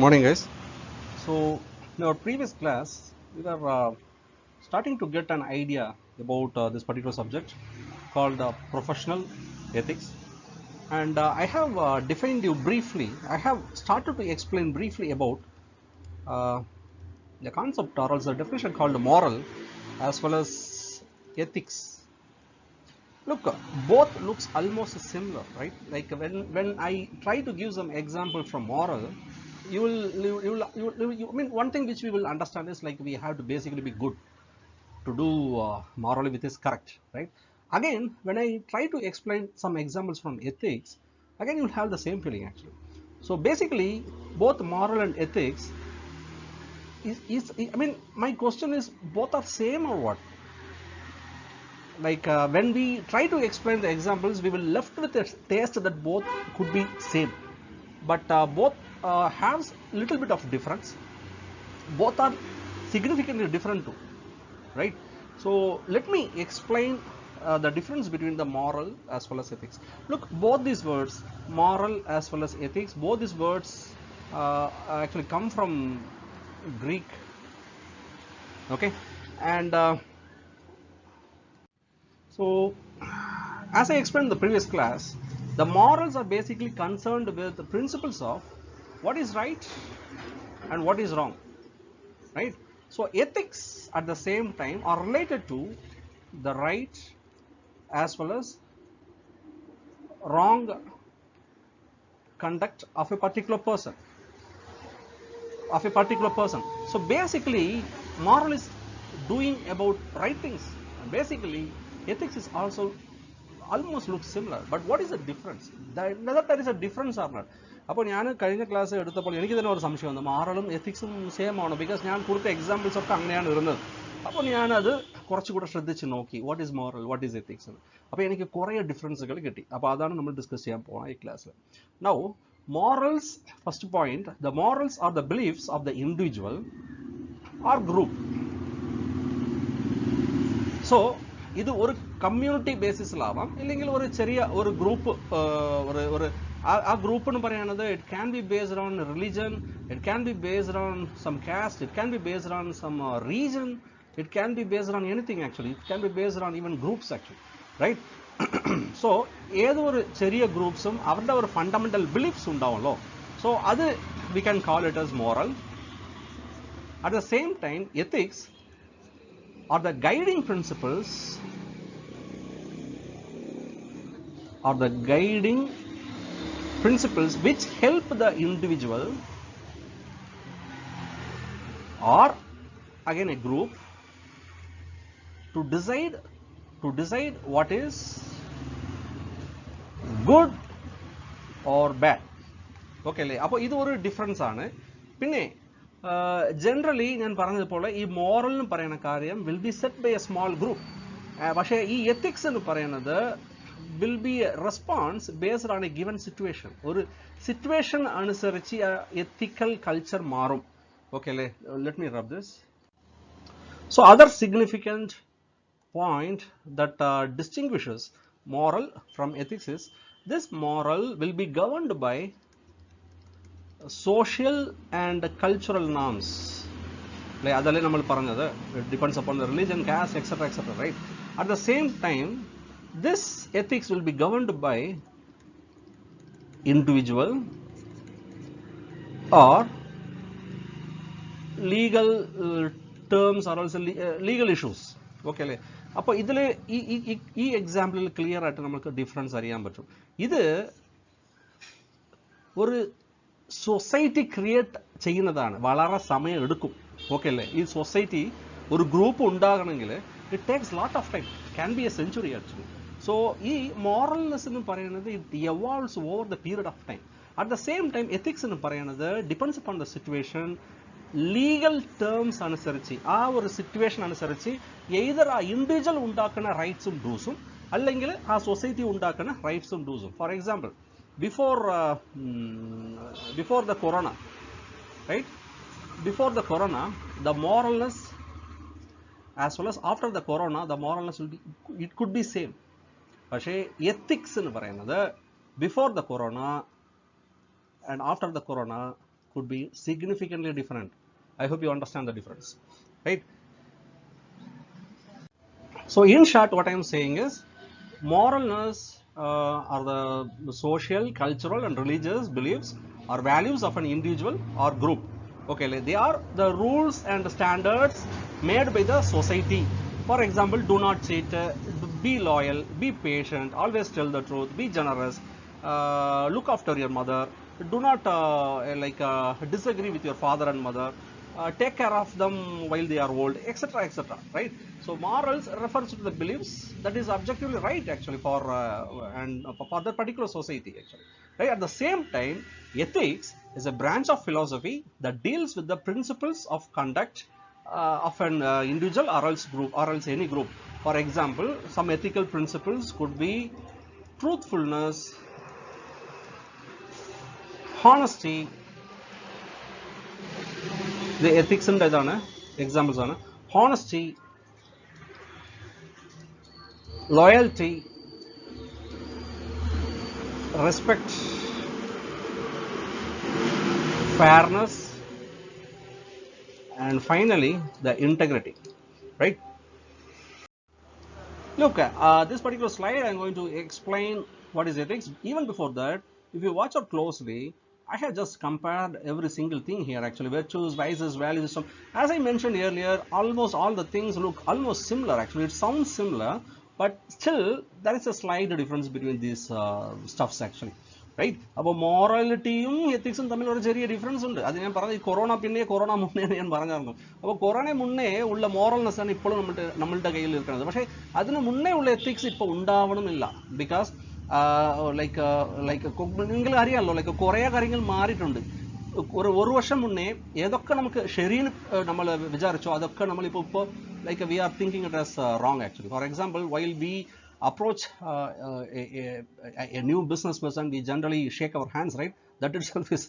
Morning, guys. So, in our previous class, we were starting to get an idea about this particular subject called professional ethics, and I have defined you briefly. I have started to explain briefly about uh, the concept or also the definition called moral as well as ethics. Look, both looks almost similar, right? Like when I try to give some example from moral, I mean, one thing which we will understand is like we have to basically be good to do morally with is correct, right? Again, when I try to explain some examples from ethics, again you'll have the same feeling actually. So basically, both moral and ethics is I mean, my question is, both are same or what? Like when we try to explain the examples, we will left with a taste that both could be same, but both have little bit of difference. Both are significantly different too, right? So let me explain the difference between the moral as well as ethics. Look, both these words, moral as well as ethics, both these words actually come from Greek, okay? And so, as I explained in the previous class, the morals are basically concerned with the principles of what is right and what is wrong, right? So, ethics at the same time are related to the right as well as wrong conduct of a particular person, So, basically, moral is doing about right things. And basically, ethics is also almost looks similar, but what is the difference? Whether there is a difference or not? അപ്പോൾ ഞാൻ കഴിഞ്ഞ class എടുത്തപ്പോൾ എനിക്ക് തന്നെ ഒരു സംശയം വന്നു, മോറലും എത്തിക്സും same ആണോ? ബിക്കോസ് ഞാൻ കൊടുത്ത എക്സാമ്പിൾസ് ഒക്കെ അങ്ങനെയാണ് വരുന്നത്. അപ്പോൾ ഞാനത് കുറച്ചുകൂടെ ശ്രദ്ധിച്ച് നോക്കി, what is moral, what is ethics എന്ന്. അപ്പോൾ എനിക്ക് കുറേ ഡിഫറൻസുകൾ കിട്ടി. അപ്പോൾ അതാണ് നമ്മൾ ഡിസ്കസ് ചെയ്യാൻ പോകുന്നത് ഈ ക്ലാസ്സിൽ. Now, morals, first point, the morals are the beliefs of the individual or group. So, ഇത് ഒരു കമ്മ്യൂണിറ്റി ബേസിസിലാവാം, ഇല്ലെങ്കിൽ ഒരു ചെറിയ ഒരു ഗ്രൂപ്പ്, ആ ഗ്രൂപ്പ് എന്ന് പറയുന്നത് it can be based on religion, it can be based on some caste, it can be based on some region, it can be based on anything actually, it can be based on even groups actually, right? So ഏതൊരു ചെറിയ ഗ്രൂപ്പ്സും അവരുടെ ഒരു fundamental beliefs ഉണ്ടാവുമല്ലോ. So അത് we can call it as moral. At the same time, ethics are the guiding principles, which help the individual or again a group to decide what is good or bad. Okay അല്ലേ? അപ്പോൾ ഇത് ഒരു difference ആണ്. പിന്നെ generally ഞാൻ പറഞ്ഞതുപോലെ ഈ moral എന്ന് പറയുന്ന കാര്യം will be set by a small group. പക്ഷേ ഈ എത്തിക്സ് എന്ന് പറയുന്നത് will be response based on a given situation. ഒരു സിറ്റുവേഷൻ അനുസരിച്ച് എത്തിക്കൽ കൾച്ചർ മാറും. ഓക്കെ അല്ലേ? Let me rub this. So other significant point that distinguishes moral from ethics is this: moral will be governed by social and cultural norms. Like adale nammal paranjathu, it depends upon the religion, caste, etc., right? At the same time, this ethics will be governed by individual or legal terms or also legal issues. Okay അല്ലേ? അപ്പോൾ ഇതിൽ ഈ എക്സാമ്പിളിൽ clear ആയിട്ട് നമുക്ക് difference അറിയാൻ പറ്റും. ഇത് ഒരു സൊസൈറ്റി ക്രിയേറ്റ് ചെയ്യുന്നതാണ്, വളരെ സമയം എടുക്കും. ഓക്കെ അല്ലേ? ഈ സൊസൈറ്റി ഒരു ഗ്രൂപ്പ് ഉണ്ടാകണമെങ്കിൽ it takes lot of time, can be a century actually. So ഈ മോറൽനെസ് എന്ന് പറയുന്നത് it evolves over the period of time. At the same time, ethics എന്ന് പറയുന്നത് depends upon the situation, legal terms അനുസരിച്ച്, ആ ഒരു situation അനുസരിച്ച് either ആ ഇൻഡിവിജ്വൽ ഉണ്ടാക്കുന്ന റൈറ്റ്സും ഡൂസും അല്ലെങ്കിൽ ആ സൊസൈറ്റി ഉണ്ടാക്കുന്ന റൈറ്റ്സും ഡൂസും. For example, before the corona, right? Before the corona, the moralness as well as after the corona, the moralness will be, it could be same. പക്ഷേ എത്തിക്സ് എന്ന് പറയുന്നത് before the corona and after the corona could be significantly different. I hope you understand the difference, right? So in short, what I am saying is moralness are the social, cultural and religious beliefs or values of an individual or group. Okay, they are the rules and standards made by the society. For example, do not cheat, be loyal, be patient, always tell the truth, be generous, look after your mother, do not disagree with your father and mother, take care of them while they are old, etc., etc., right? So morals refers to the beliefs that is objectively right actually for that particular society actually, right? At the same time, ethics is a branch of philosophy that deals with the principles of conduct of an individual or else group or else any group. For example, some ethical principles could be truthfulness, honesty. The ethics and examples are honesty, loyalty, respect, fairness, and finally the integrity, right? Look, this particular slide I'm going to explain what is ethics. Even before that, if you watch out closely, I have just compared every single thing here actually, virtues, vices, value system. As I mentioned earlier, almost all the things look almost similar actually, it sounds similar, but still there is a slight difference between these stuffs actually, right? അപ്പോൾ മോറാലിറ്റിയും എത്തിക്സും തമ്മിൽ ഒരു ചെറിയ difference ഉണ്ട്. അത് ഞാൻ പറഞ്ഞത് corona പിന്നെ corona മുന്നേ ഞാൻ പറഞ്ഞായിരുന്നു. അപ്പോൾ കൊറോണ മുന്നേ ഉള്ള മോറൽനെസ് ആണ് ഇപ്പോഴും നമ്മളുടെ കയ്യിൽ നിൽക്കുന്നത്. പക്ഷേ അതിന് മുന്നേ ഉള്ള എത്തിക്സ് ഇപ്പോൾ ഉണ്ടാവണമെന്നില്ല. ബിക്കോസ് നിങ്ങൾ അറിയാമല്ലോ, കുറേ കാര്യങ്ങൾ മാറിയിട്ടുണ്ട്. ഒരു വർഷം മുന്നേ ഏതൊക്കെ നമുക്ക് ശരിയെന്ന് നമ്മൾ വിചാരിച്ചോ അതൊക്കെ നമ്മളിപ്പോൾ we are thinking it as wrong actually. For example, while we approach a new business person, we generally shake our hands, right? That itself is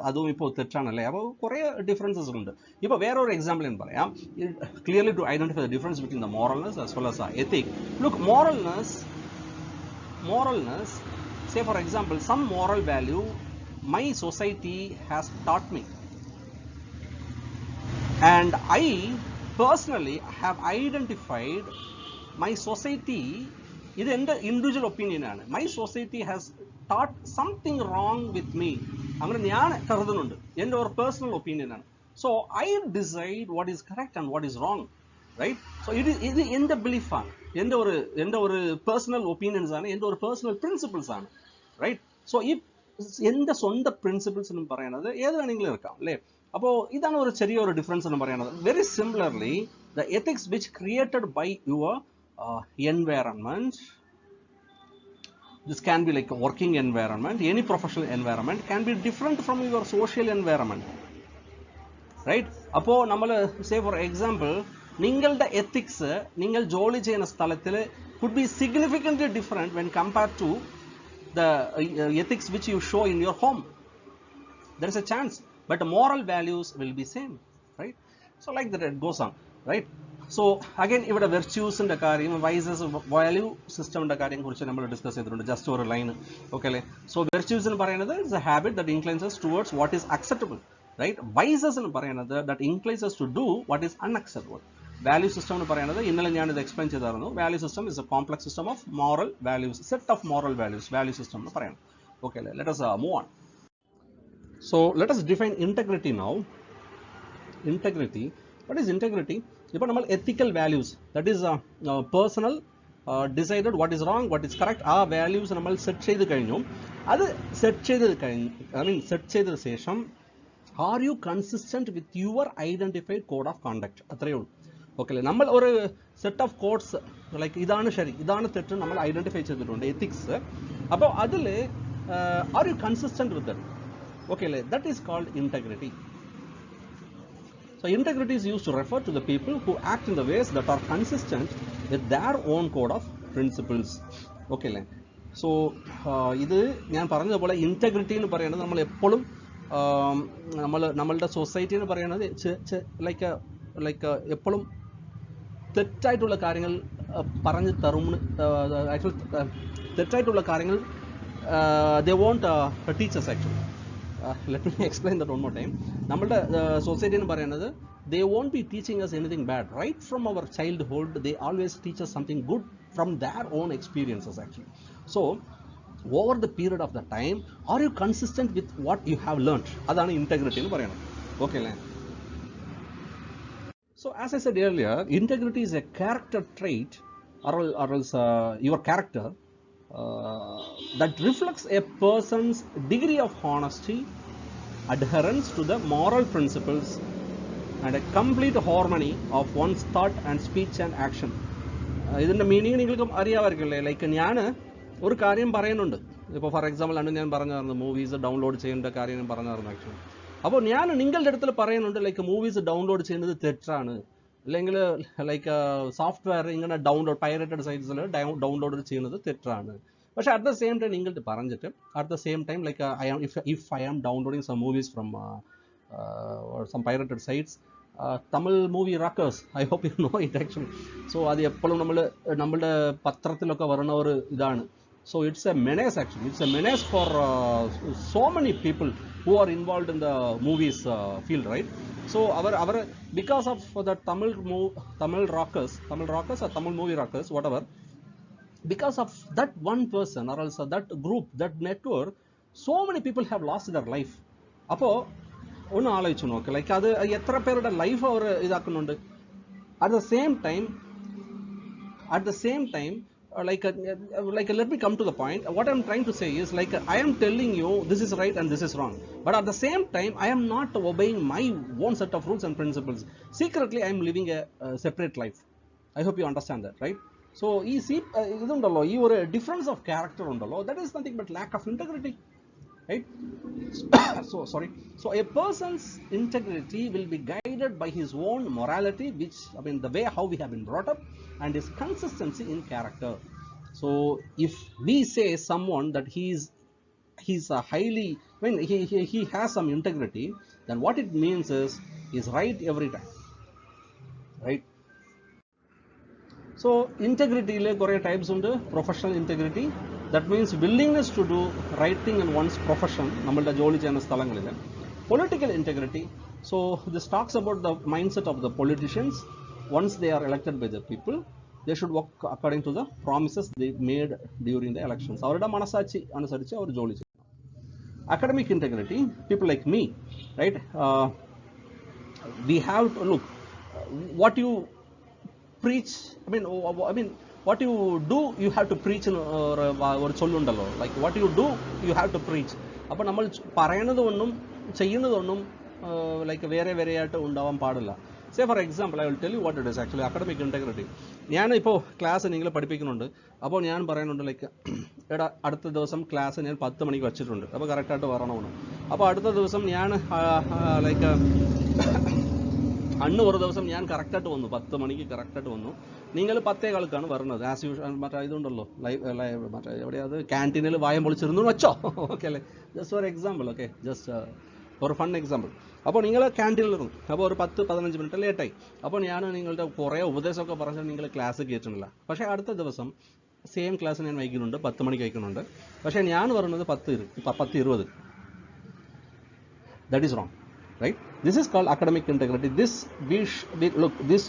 അതും ഇപ്പോൾ തെറ്റാണല്ലേ. അപ്പോൾ കുറേ ഡിഫറൻസസ് ഉണ്ട്. ഇപ്പോൾ വേറൊരു എക്സാമ്പിൾ ഞാൻ പറയാം, clearly to identify the difference between the moralness as well as ethic. Look, moralness, say for example, some moral value my society has taught me, and I personally have identified my society. ഇത് എൻ്റെ individual ഒപ്പീനിയനാണ്. My society has taught something wrong with me. അങ്ങനെ ഞാൻ കരുതുന്നുണ്ട്, എൻ്റെ ഒരു personal ഒപ്പീനിയനാണ്. So I decide what is correct and what is wrong, right? So ഇത് എൻ്റെ ബിലീഫാണ്, എൻ്റെ ഒരു പേഴ്സണൽ ഒപ്പീനിയൻസ് ആണ്, എൻ്റെ ഒരു പേഴ്സണൽ പ്രിൻസിപ്പിൾസ് ആണ്, റൈറ്റ്? സോ ഈ എൻ്റെ സ്വന്തം പ്രിൻസിപ്പിൾസ് എന്ന് പറയുന്നത് ഏത് വേണമെങ്കിലും എടുക്കാം അല്ലേ. അപ്പോൾ ഇതാണ് ഒരു ചെറിയൊരു ഡിഫറൻസ് എന്ന് പറയുന്നത്. Very similarly, the ethics which created by your environment, this can be like a working environment, any professional environment can be different from your social environment, right? അപ്പോൾ നമ്മൾ say for example, നിങ്ങളുടെ ethics നിങ്ങൾ ജോലി ചെയ്യുന്ന സ്ഥലത്തിൽ could be significantly different when compared to the ethics which you show in your home. There is a chance, but the moral values will be same, right? So like that it goes on, right? So again ഇവിടെ വെർച്യൂസിൻ്റെ കാര്യം, വൈസസ്, value സിസ്റ്റമിൻ്റെ കാര്യം കുറിച്ച് നമ്മൾ discuss ചെയ്തിട്ടുണ്ട്, just ഒരു line, okay അല്ലേ. So virtues എന്ന് പറയുന്നത് it's a habit that inclines towards what is acceptable, right? Vices എന്ന് പറയുന്നത് that inclines to do what is unacceptable. Value system എന്ന് പറയുന്നത് ഇന്നലെ ഞാൻ ഇത് എക്സ്പ്ലെയിൻ ചെയ്തായിരുന്നു. Value system is a complex system of moral values, set of moral values, value system എന്ന് പറയുന്നത്, ഓക്കെ അല്ലേ. Let us move on. So let us define integrity now. Integrity, what is integrity? ഇപ്പോൾ നമ്മൾ എത്തിക്കൽ values, that is personal decided what is wrong, what is correct, ആ values നമ്മൾ set ചെയ്ത് കഴിഞ്ഞു. അത് സെറ്റ് ചെയ്തതിന് ശേഷം R you consistent with your identified code of conduct, അത്രയേ ഉള്ളൂ, ഓക്കെ അല്ലേ. നമ്മൾ ഒരു സെറ്റ് ഓഫ് കോഡ്സ് ലൈക്ക് ഇതാണ് ശരി ഇതാണ് തെറ്റ് നമ്മൾ ഐഡന്റിഫൈ ചെയ്തിട്ടുണ്ട്, എത്തിക്സ്. അപ്പോൾ അതിൽ are you consistent with that, okay അല്ലേ. That is called integrity. So integrity is used to refer to the people who act in the ways that are consistent with their own code of principles. Okay അല്ലേ. So ഇത് ഞാൻ പറഞ്ഞതുപോലെ integrity എന്ന് പറയുന്നത് നമ്മൾ എപ്പോഴും നമ്മളുടെ സൊസൈറ്റി എന്ന് പറയുന്നത് ലൈക്ക് എപ്പോഴും തെറ്റായിട്ടുള്ള കാര്യങ്ങൾ പറഞ്ഞു തരും. ആക്ച്വലി തെറ്റായിട്ടുള്ള കാര്യങ്ങൾ they won't teach us actually. let me explain that one more time. നമ്മളുടെ സൊസൈറ്റി എന്ന് പറയുന്നത് they won't be teaching us anything bad. Right from our childhood, they always teach us something good from their own experiences actually. So over the period of the time, are you consistent with what you have learned? അതാണ് integrity എന്ന് പറയുന്നത്. Okay അല്ലേ? So as I said earlier, integrity is a character trait or else your character that reflects a person's degree of honesty, adherence to the moral principles, and a complete harmony of one's thought and speech and action. ഇതിൻ്റെ meaning നിങ്ങൾക്ക് അറിയാമായിരിക്കില്ലേ? Like ഞാൻ ഒരു കാര്യം പറയുന്നുണ്ട്, ഇപ്പോൾ for example ആണ് ഞാൻ പറഞ്ഞായിരുന്നു മൂവീസ് ഡൗൺലോഡ് ചെയ്യേണ്ട കാര്യം ഞാൻ പറഞ്ഞായിരുന്നു ആക്ച്വലി. അപ്പോൾ ഞാൻ നിങ്ങളുടെ അടുത്ത് പറയുന്നുണ്ട് ലൈക്ക് മൂവീസ് ഡൗൺലോഡ് ചെയ്യുന്നത് തെറ്റാണ്, അല്ലെങ്കിൽ ലൈക്ക് സോഫ്റ്റ്വെയർ ഇങ്ങനെ പൈറേറ്റഡ് സൈറ്റ്സിൽ ഡൗൺലോഡ് ചെയ്യുന്നത് തെറ്റാണ്. പക്ഷേ അറ്റ് ദ സെയിം ടൈം നിങ്ങൾക്ക് പറഞ്ഞിട്ട് at the same time like if I am downloading some movies from some pirated sites, Tamil movie rockers, I hope you know it actually. So അത് എപ്പോഴും നമ്മളുടെ പത്രത്തിലൊക്കെ വരുന്ന ഒരു ഇതാണ്. So it's a menace actually. It's a menace for so many people who are involved in the movies field, right? So our because of the Tamil rockers or Tamil movie rockers, whatever, because of that one person or else that group, that network, so many people have lost their life. Appo ഒന്ന് ആലോചിച്ചു നോക്ക്, like അത് എത്ര പേരുടെ life അവർ ഇതാക്കുന്നുണ്ട്. At the same time like let me come to the point. What I'm trying to say is like I am telling you this is right and this is wrong, but at the same time I am not obeying my own set of rules and principles. Secretly I am living a separate life. I hope you understand that, right? So idundallo ee or difference of character undallo, that is nothing but lack of integrity, right? So a person's integrity will be guided by his own morality, which I mean the way how we have been brought up, and his consistency in character. So if we say someone that he's a highly, when he has some integrity, then what it means is he's right every time, right? So integrity le kore types undu. Professional integrity, that means willingness to do right thing in one's profession, nammude jolly cheyna sthalangalile. Political integrity, so this talks about the mindset of the politicians. Once they are elected by the people, they should work according to the promises they made during the elections. Avarude manasachi anusariche avaru jolly cheyana. Academic integrity, people like me, right? We have to look what you preach. I mean what you do, you have to preach or sollundallo, like what you do, you have to preach. appo nammal parayanathu onnum cheyyunnathu onnum like vere aayittu undavan paadilla. Say for example, I will tell you what it is actually. Academic integrity, ഞാൻ ഇപ്പോൾ class നിങ്ങൾ പഠിപ്പിക്കുന്നുണ്ട്, അപ്പോൾ ഞാൻ പറയുന്നുണ്ട് like എടാ അടുത്ത ദിവസം ക്ലാസ് ഞാൻ 10 മണിക്ക് വെച്ചിട്ടുണ്ട്, അപ്പോൾ കറക്റ്റായിട്ട് വരണമെന്ന്. അപ്പോൾ അടുത്ത ദിവസം ഞാൻ ലൈക്ക് അന്ന് ഒരു ദിവസം ഞാൻ കറക്റ്റായിട്ട് വന്നു, 10 മണിക്ക് കറക്റ്റായിട്ട് വന്നു. നിങ്ങൾ 10:15 വരുന്നത് ആസ് യൂഷ്വൽ. മറ്റേ ഇതുണ്ടല്ലോ മറ്റേ എവിടെയത് ക്യാൻറ്റീനിൽ വായം പൊളിച്ചിരുന്നു വെച്ചോ, ഓക്കെ അല്ലേ? ജസ്റ്റ് ഒരു എക്സാമ്പിൾ, ഓക്കെ, ജസ്റ്റ് ഒരു ഫൺ എക്സാമ്പിൾ. അപ്പോൾ നിങ്ങൾ ക്യാൻറ്റീനിലിരുന്നു, അപ്പോൾ ഒരു 10-15 മിനിറ്റ് ലേറ്റായി. അപ്പോൾ ഞാൻ നിങ്ങളുടെ കുറേ ഉപദേശമൊക്കെ പറഞ്ഞാൽ നിങ്ങൾ ക്ലാസ് കയറ്റുന്നില്ല. പക്ഷേ അടുത്ത ദിവസം സെയിം ക്ലാസ് ഞാൻ വയ്ക്കുന്നുണ്ട്, 10 മണിക്ക് വയ്ക്കുന്നുണ്ട്. പക്ഷേ ഞാൻ പറയുന്നത് 10:20. That is wrong, right? This is called academic integrity. This we look this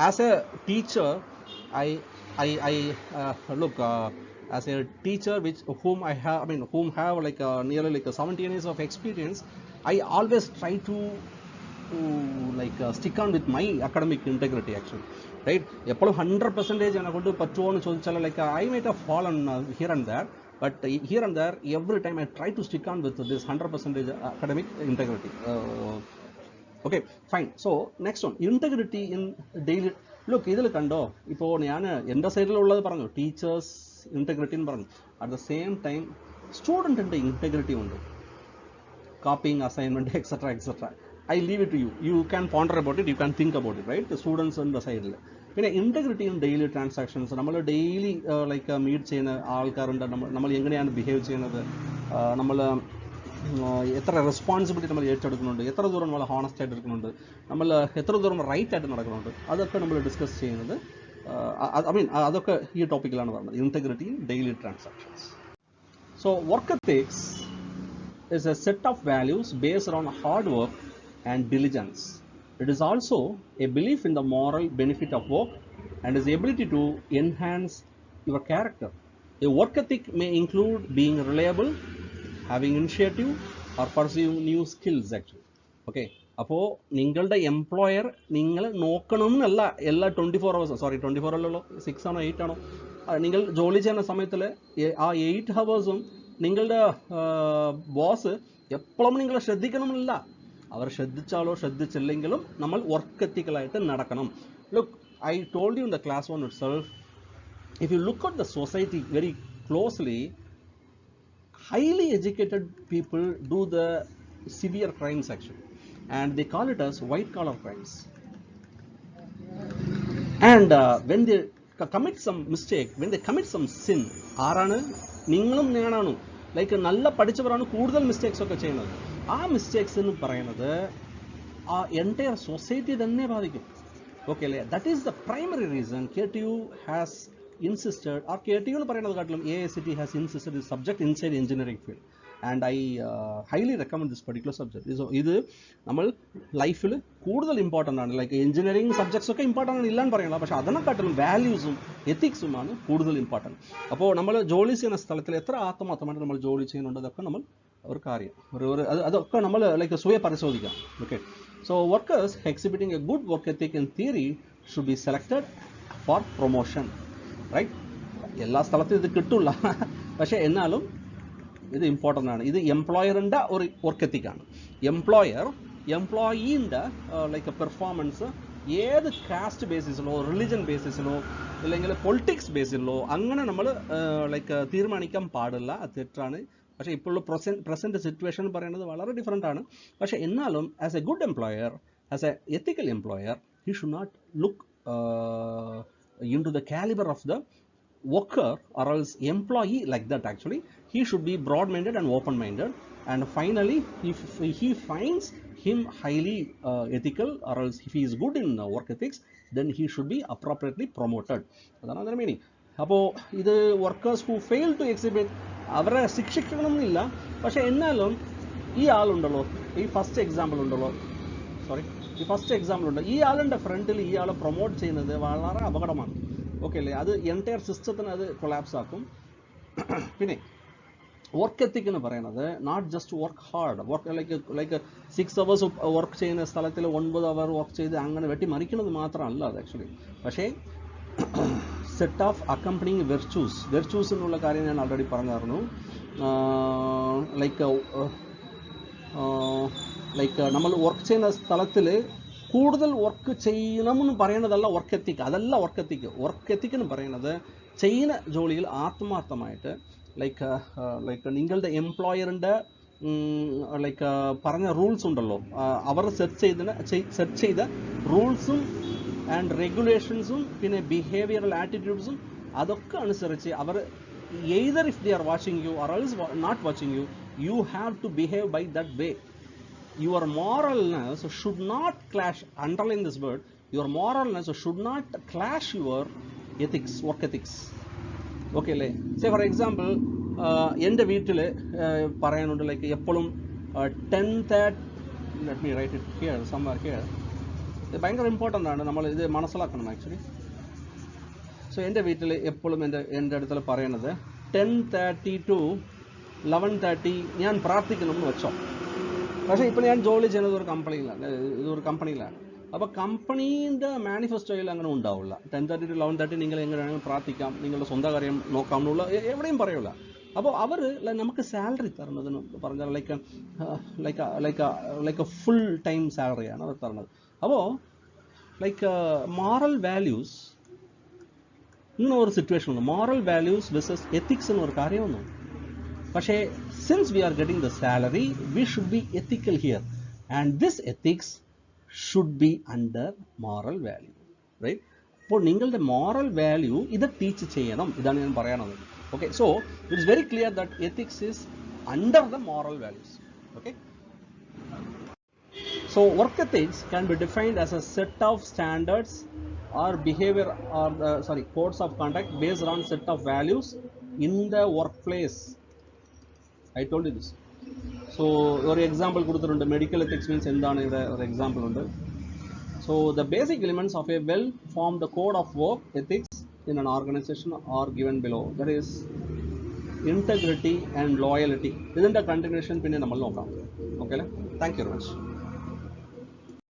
as a teacher, I look as a teacher whom have like nearly like 17 years of experience. I always try to like stick on with my academic integrity actually, right? Eppolum 100% ena kondu pattuvo nu chodichalla, like I might have fallen here and there, but here and there every time I try to stick on with this 100% academic integrity. Okay, fine. So next one, integrity in daily. Look, ഇതിൽ കണ്ടോ, ഇപ്പോൾ ഞാൻ എൻ്റെ സൈഡിലുള്ളത് പറഞ്ഞു, teachers integrity എന്ന് പറഞ്ഞു. At the same time സ്റ്റുഡൻറ്റിൻ്റെ integrity ഉണ്ട്. Copying, assignment, etcetera etcetera. I leave it to you. You can ponder about it, you can think about it, right? The students on the side. പിന്നെ integrity in daily transactions, നമ്മൾ daily like meet ചെയ്യുന്ന ആൾക്കാരുണ്ട്, നമ്മൾ എങ്ങനെയാണ് behave ചെയ്യുന്നത്, നമ്മൾ എത്ര responsibility നമ്മൾ ഏറ്റെടുക്കുന്നുണ്ട്, എത്ര ദൂരം നമ്മൾ ഹോണസ്റ്റ് ആയിട്ട് എടുക്കുന്നുണ്ട്, നമ്മൾ എത്ര ദൂരം റൈറ്റ് ആയിട്ട് നടക്കുന്നുണ്ട്, അതൊക്കെ നമ്മൾ ഡിസ്കസ് ചെയ്യുന്നത്. അതൊക്കെ ഈ ടോപ്പിക്കിലാണ് പറഞ്ഞത്, integrity in daily transactions. So work ethics is a set of values based on hard work and diligence. It is also a belief in the moral benefit of work and its ability to enhance your character. A work ethic may include being reliable, having initiative, or pursuing new skills actually. Okay, അപ്പോൾ നിങ്ങളുടെ employer നിങ്ങൾ നോക്കണം എന്നല്ല എല്ലാ 24 hours, sorry 24 അല്ലല്ലോ, 6 ആണോ 8 ആണോ, നിങ്ങൾ ജോലി ചെയ്യുന്ന സമയത്തിൽ ആ 8 hours നിങ്ങളുടെ ബോസ് എപ്പോഴും നിങ്ങളെ ശ്രദ്ധിക്കണമെന്നില്ല. അവർ ശ്രദ്ധിച്ചാലോ ശ്രദ്ധിച്ചില്ലെങ്കിലും നമ്മൾ വർക്ക് എത്തിക്കലായിട്ട് നടക്കണം. Look, I told you in the class 1 itself, if you look at the society very closely, highly educated people do the severe crimes actually, and they call it as white collar crimes. And when they commit some mistake, when they commit some sin, ആരാണ്? നിങ്ങളും ഞാനാണ്. Like നല്ല പഠിച്ചവരാണ് കൂടുതൽ mistakes ഒക്കെ ചെയ്യുന്നത്. ആ mistakes എന്ന് പറയുന്നത് ആ എൻറ്റയർ സൊസൈറ്റി തന്നെ ബാധിക്കും. ഓക്കെ അല്ലേ? That is the primary reason KTU has insisted, or KTU എന്ന് പറയുന്നത് കാട്ടിലും AICT has insisted this subject inside engineering field, and I highly recommend this particular subject. ഇത് നമ്മൾ ലൈഫിൽ കൂടുതൽ ഇമ്പോർട്ടൻ്റ് ആണ്. ലൈക്ക് എഞ്ചിനീയറിംഗ് സബ്ജക്ട്സ് ഒക്കെ ഇമ്പോർട്ടൻ്റ് ആണ് ഇല്ലാന്ന് പറയണം, പക്ഷേ അതിനെക്കാട്ടിലും വാല്യൂസും എത്തിക്സുമാണ് കൂടുതൽ ഇമ്പോർട്ടൻ്റ്. അപ്പോൾ നമ്മൾ ജോലി ചെയ്യുന്ന സ്ഥലത്തിൽ എത്ര ആത്മാർത്ഥമായിട്ട് നമ്മൾ ജോലി ചെയ്യുന്നുണ്ട്, അതൊക്കെ നമ്മൾ ഒരു കാര്യം അതൊക്കെ നമ്മൾ ലൈക്ക് സ്വയ പരിശോധിക്കാം. Okay, so workers exhibiting a good work ethic in theory should be selected for promotion. Right, എല്ലാ സ്ഥലത്തും ഇത് കിട്ടില്ല, പക്ഷേ എന്നാലും ഇത് ഇമ്പോർട്ടൻ്റ് ആണ്. ഇത് എംപ്ലോയറിൻ്റെ ഒരു വർക്ക് എത്തിക്കാണ്. എംപ്ലോയീൻ്റെ ലൈക്ക് പെർഫോമൻസ് ഏത് കാസ്റ്റ് ബേസിസിലോ റിലിജൻ ബേസിസിലോ അല്ലെങ്കിൽ പൊളിറ്റിക്സ് ബേസിലോ അങ്ങനെ നമ്മൾ ലൈക്ക് തീരുമാനിക്കാൻ പാടില്ല. അത് തെറ്റാണ്. പക്ഷേ ഇപ്പോഴുള്ള പ്രസൻറ്റ് സിറ്റുവേഷൻ പറയുന്നത് വളരെ ഡിഫറെൻ്റ് ആണ്. പക്ഷേ എന്നാലും as a good employer, as a ethical employer, he should not look into the caliber of the worker or else employee like that. Actually, he should be broad-minded and open-minded, and finally if he finds him highly ethical, or else if he is good in work ethics, then he should be appropriately promoted. That's another meaning. അപ്പോൾ ഇത് workers who fail to exhibit അവരെ ശിക്ഷിക്കണമെന്നില്ല. പക്ഷേ എന്നാലും ഈ ആളുണ്ടല്ലോ, ഈ first example ഉണ്ടല്ലോ, ഈ ആളുടെ ഫ്രണ്ടിൽ ഈ ആളെ പ്രൊമോട്ട് ചെയ്യുന്നത് വളരെ അപകടമാണ്. ഓക്കെ അല്ലേ? അത് എൻറ്റയർ സിസ്റ്റത്തിന് അത് കൊളാപ്സ് ആക്കും. പിന്നെ വർക്ക് എത്തിക് എന്ന് പറയുന്നത് not just work hard, work like 6 hours work ചെയ്യുന്ന സ്ഥലത്തിൽ 9 hour വർക്ക് ചെയ്ത് അങ്ങനെ വെട്ടി മറിക്കുന്നത് മാത്രമല്ല അത് ആക്ച്വലി. പക്ഷേ സെറ്റ് ഓഫ് അക്കംപനിങ് വെർച്യൂസ് എന്നുള്ള കാര്യം ഞാൻ ഓൾറെഡി പറഞ്ഞായിരുന്നു. ലൈക്ക് നമ്മൾ വർക്ക് ചെയ്യുന്ന സ്ഥലത്തിൽ കൂടുതൽ വർക്ക് ചെയ്യണമെന്ന് പറയുന്നതല്ല വർക്ക് എത്തിക്ക്, അതല്ല വർക്ക് എത്തിക്ക്. വർക്ക് എത്തിക്ക് എന്ന് പറയുന്നത് ചെയ്യുന്ന ജോലിയിൽ ആത്മാർത്ഥമായിട്ട് ലൈക്ക് നിങ്ങളുടെ എംപ്ലോയറിൻ്റെ ലൈക്ക് പറഞ്ഞ റൂൾസ് ഉണ്ടല്ലോ, അവർ സെറ്റ് ചെയ്ത റൂൾസും ആൻഡ് റെഗുലേഷൻസും പിന്നെ ബിഹേവിയറൽ ആറ്റിറ്റ്യൂഡ്സും അതൊക്കെ അനുസരിച്ച് അവർ either if they are watching you or else not watching you, you have to behave by that way. Your moralness should not clash, underline this word, your moralness should not clash your ethics, work ethics. Okay അല്ലേ? say for example എൻ്റെ വീട്ടിൽ പറയാനുണ്ട് like എപ്പോഴും 10:30, let me write it here somewhere here, ഇത് ഭയങ്കര important ആണ്, നമ്മൾ ഇത് മനസ്സിലാക്കണം ആക്ച്വലി. സോ എൻ്റെ വീട്ടിൽ എപ്പോഴും എൻ്റെ അടുത്തുള്ള പറയുന്നത് 10:30 to 11:30 ഞാൻ പ്രാർത്ഥിക്കണമെന്ന് വെച്ചോ. പക്ഷേ ഇപ്പോൾ ഞാൻ ജോലി ചെയ്യുന്നത് ഇതൊരു കമ്പനിയിലാണ്. അപ്പോൾ കമ്പനീൻ്റെ മാനിഫെസ്റ്റോയിൽ അങ്ങനെ ഉണ്ടാവില്ല. 10:30 to 11:30 നിങ്ങൾ എങ്ങനെയാണെങ്കിലും പ്രാർത്ഥിക്കാം, നിങ്ങളുടെ സ്വന്തം കാര്യം നോക്കാം എന്നുള്ള എവിടെയും പറയില്ല. അപ്പോൾ അവർ നമുക്ക് സാലറി തരുന്നതിന് പറഞ്ഞാൽ ലൈക്ക് ഫുൾ ടൈം സാലറിയാണ് അവർ തരുന്നത്. അപ്പോൾ ലൈക്ക് മോറൽ വാല്യൂസ് എന്നൊരു സിറ്റുവേഷൻ ഉണ്ട്. മോറൽ വാല്യൂസ് വെസസ് എത്തിക്സ് എന്നൊരു കാര്യമൊന്നും. പക്ഷേ since we are getting the salary, we should be ethical here, and this ethics should be under moral value. Right? അപ്പോൾ നിങ്ങളുടെ മോറൽ വാല്യൂ ഇത് ടീച്ച് ചെയ്യണം, ഇതാണ് ഞാൻ പറയണത്. Okay, so it's very clear that ethics is under the moral values. Okay, so work ethics can be defined as a set of standards or behavior or codes of conduct based on set of values in the workplace. I told you this. So ഒരു example കൊടുത്തിട്ടുണ്ട്, medical ethics means എന്താണ് ഇവിടെ ഒരു example ഉണ്ട്. So the basic elements of a well formed code of work ethics in an organization are given below. That is integrity and loyalty. ഇതിന്റെ continuation പിന്നെ നമ്മൾ നോക്കാം. ഓക്കെ അല്ലേ? Thank you very much.